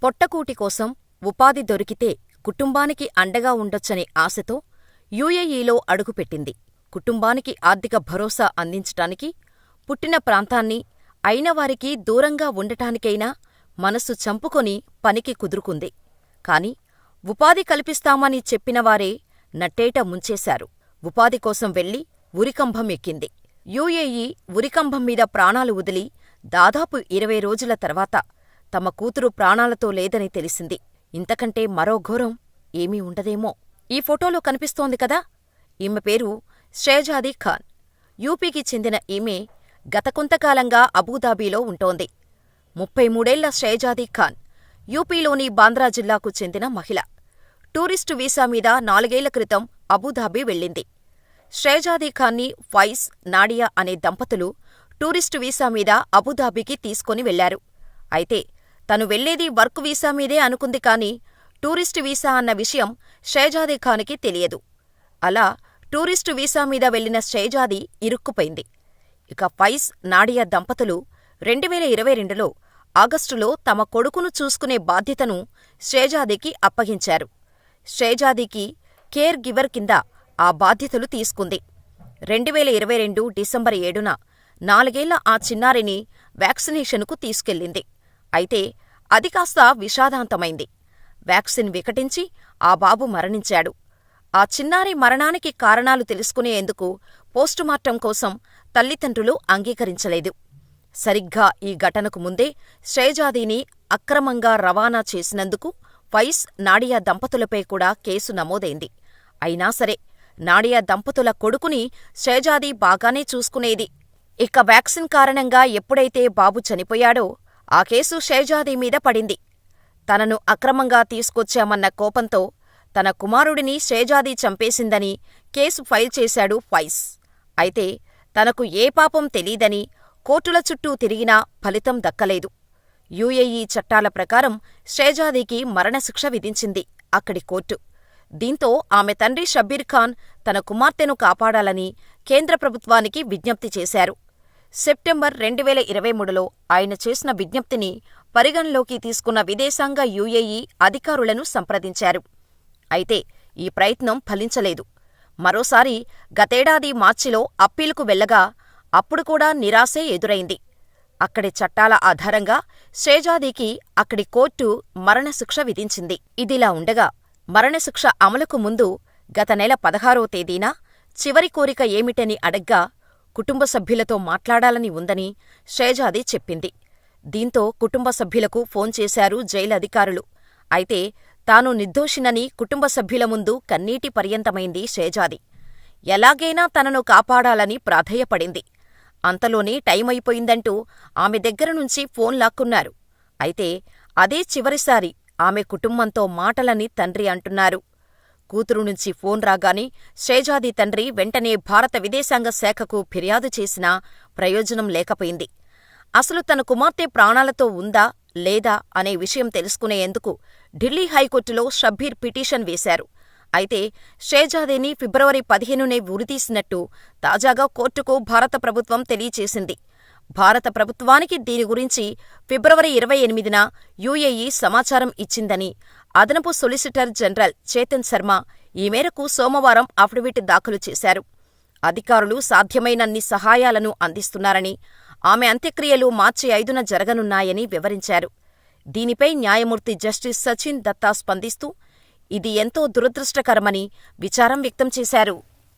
పొట్టకూటి కోసం ఉపాధి దొరికితే కుటుంబానికి అండగా ఉండొచ్చనే ఆశతో యూఏఈలో అడుగుపెట్టింది. కుటుంబానికి ఆర్థిక భరోసా అందించటానికి, పుట్టిన ప్రాంతాన్ని, అయినవారికి దూరంగా ఉండటానికైనా మనస్సు చంపుకొని పనికి కుదురుకుంది. కాని ఉపాధి కల్పిస్తామని చెప్పినవారే నట్టేట ముంచేశారు. ఉపాధి కోసం వెళ్లి ఉరికంభం ఎక్కింది. యూఏఈ ఉరికంభం మీద ప్రాణాలు వదిలి దాదాపు 20 రోజుల తర్వాత తమ కూతురు ప్రాణాలతో లేదని తెలిసింది. ఇంతకంటే మరో ఘోరం ఏమీ ఉండదేమో. ఈ ఫోటోలో కనిపిస్తోంది కదా, ఈమె పేరు షేజాదీ ఖాన్. యూపీకి చెందిన ఈమె గత కొంతకాలంగా అబుదాబీలో ఉంటోంది. 33ఏళ్ల షేజాదీ ఖాన్ యూపీలోని బాంద్రా జిల్లాకు చెందిన మహిళ. టూరిస్టు వీసా మీద 4 ఏళ్ల క్రితం అబుదాబీ వెళ్ళింది. షేజాదీ ఖాన్ని ఫైజ్, నాడియా అనే దంపతులు టూరిస్టు వీసా మీద అబుదాబీకి తీసుకొని వెళ్లారు. అయితే తను వెళ్లేది వర్క్ వీసా మీదే అనుకుంది కాని టూరిస్టు వీసా అన్న విషయం షేజాదీ ఖాన్కి తెలియదు. అలా టూరిస్టు వీసా మీద వెళ్లిన షేజాదీ ఇరుక్కుపోయింది. ఇక ఫైజ్, నాడియా దంపతులు 2022లో ఆగస్టులో తమ కొడుకును చూసుకునే బాధ్యతను షేజాదీకి అప్పగించారు. షేజాదీకి కేర్ గివర్ కింద ఆ బాధ్యతలు తీసుకుంది. 2022 డిసెంబర్ 7న 4 ఏళ్ల ఆ చిన్నారిని వ్యాక్సినేషన్కు తీసుకెళ్లింది. అయితే అది కాస్త విషాదాంతమైంది. వ్యాక్సిన్ వికటించి ఆ బాబు మరణించాడు. ఆ చిన్నారి మరణానికి కారణాలు తెలుసుకునేందుకు పోస్టుమార్టం కోసం తల్లిదండ్రులు అంగీకరించలేదు. సరిగ్గా ఈ ఘటనకు ముందే షేజాదీని అక్రమంగా రవాణా చేసినందుకు ఫైజ్, నాడియా దంపతులపై కూడా కేసు నమోదైంది. అయినా సరే నాడియా దంపతుల కొడుకుని షేజాదీ బాగానే చూసుకునేది. ఇక వ్యాక్సిన్ కారణంగా ఎప్పుడైతే బాబు చనిపోయాడో ఆ కేసు షేజాదీ మీద పడింది. తనను అక్రమంగా తీసుకొచ్చామన్న కోపంతో తన కుమారుడిని షేజాదీ చంపేసిందని కేసు ఫైల్ చేశాడు ఫైజ్. అయితే తనకు ఏ పాపం తెలీదని కోర్టుల చుట్టూ తిరిగినా ఫలితం దక్కలేదు. యూఏఈ చట్టాల ప్రకారం షేజాదీకి మరణశిక్ష విధించింది అక్కడి కోర్టు. దీంతో ఆమె తండ్రి షబ్బీర్ ఖాన్ తన కుమార్తెను కాపాడాలని కేంద్ర ప్రభుత్వానికి విజ్ఞప్తి చేశారు. సెప్టెంబర్ 2023లో ఆయన చేసిన విజ్ఞప్తిని పరిగణలోకి తీసుకున్న విదేశాంగ యూఏఈ అధికారులను సంప్రదించారు. అయితే ఈ ప్రయత్నం ఫలించలేదు. మరోసారి గతేడాది మార్చిలో అప్పీలుకు వెళ్లగా అప్పుడు కూడా నిరాశే ఎదురైంది. అక్కడి చట్టాల ఆధారంగా షేజాదీకి అక్కడి కోర్టు మరణశిక్ష విధించింది. ఇదిలా ఉండగా మరణశిక్ష అమలుకు ముందు గత నెల 16వ తేదీన చివరి కోరిక ఏమిటని అడగ్గా కుటుంబ సభ్యులతో మాట్లాడాలని ఉందని షేజాదీ చెప్పింది. దీంతో కుటుంబ సభ్యులకు ఫోన్ చేశారు జైలు అధికారులు. అయితే తాను నిర్దోషినని కుటుంబ సభ్యుల ముందు కన్నీటి పర్యంతమైంది షేజాదీ. ఎలాగైనా తనను కాపాడాలని ప్రాధేయపడింది. అంతలోనే టైమైపోయిందంటూ ఆమె దగ్గరనుంచి ఫోన్ లాక్కున్నారు. అయితే అదే చివరిసారి ఆమె కుటుంబంతో మాటలని తండ్రి అంటున్నారు. కూతురు నుంచి ఫోన్ రాగానే షేజాదీ తండ్రి వెంటనే భారత విదేశాంగ శాఖకు ఫిర్యాదు చేసినా ప్రయోజనం లేకపోయింది. అసలు తన కుమార్తె ప్రాణాలతో ఉందా లేదా అనే విషయం తెలుసుకునేందుకు ఢిల్లీ హైకోర్టులో షబ్బీర్ పిటిషన్ వేశారు. అయితే షేజాదీని ఫిబ్రవరి 15నే ఉరితీసినట్టు తాజాగా కోర్టుకు భారత ప్రభుత్వం తెలియచేసింది. భారత ప్రభుత్వానికి దీని గురించి ఫిబ్రవరి 28న యూఏఈ సమాచారం ఇచ్చిందని అదనపు సొలిసిటర్ జనరల్ చేతన్ శర్మ ఈ మేరకు సోమవారం అఫిడవిట్ దాఖలు చేశారు. అధికారులు సాధ్యమైనన్ని సహాయాలను అందిస్తున్నారని, ఆమె అంత్యక్రియలు మార్చి 5న జరగనున్నాయని వివరించారు. దీనిపై న్యాయమూర్తి జస్టిస్ సచిన్ దత్తా స్పందిస్తూ ఇది ఎంతో దురదృష్టకరమని విచారం వ్యక్తం చేశారు.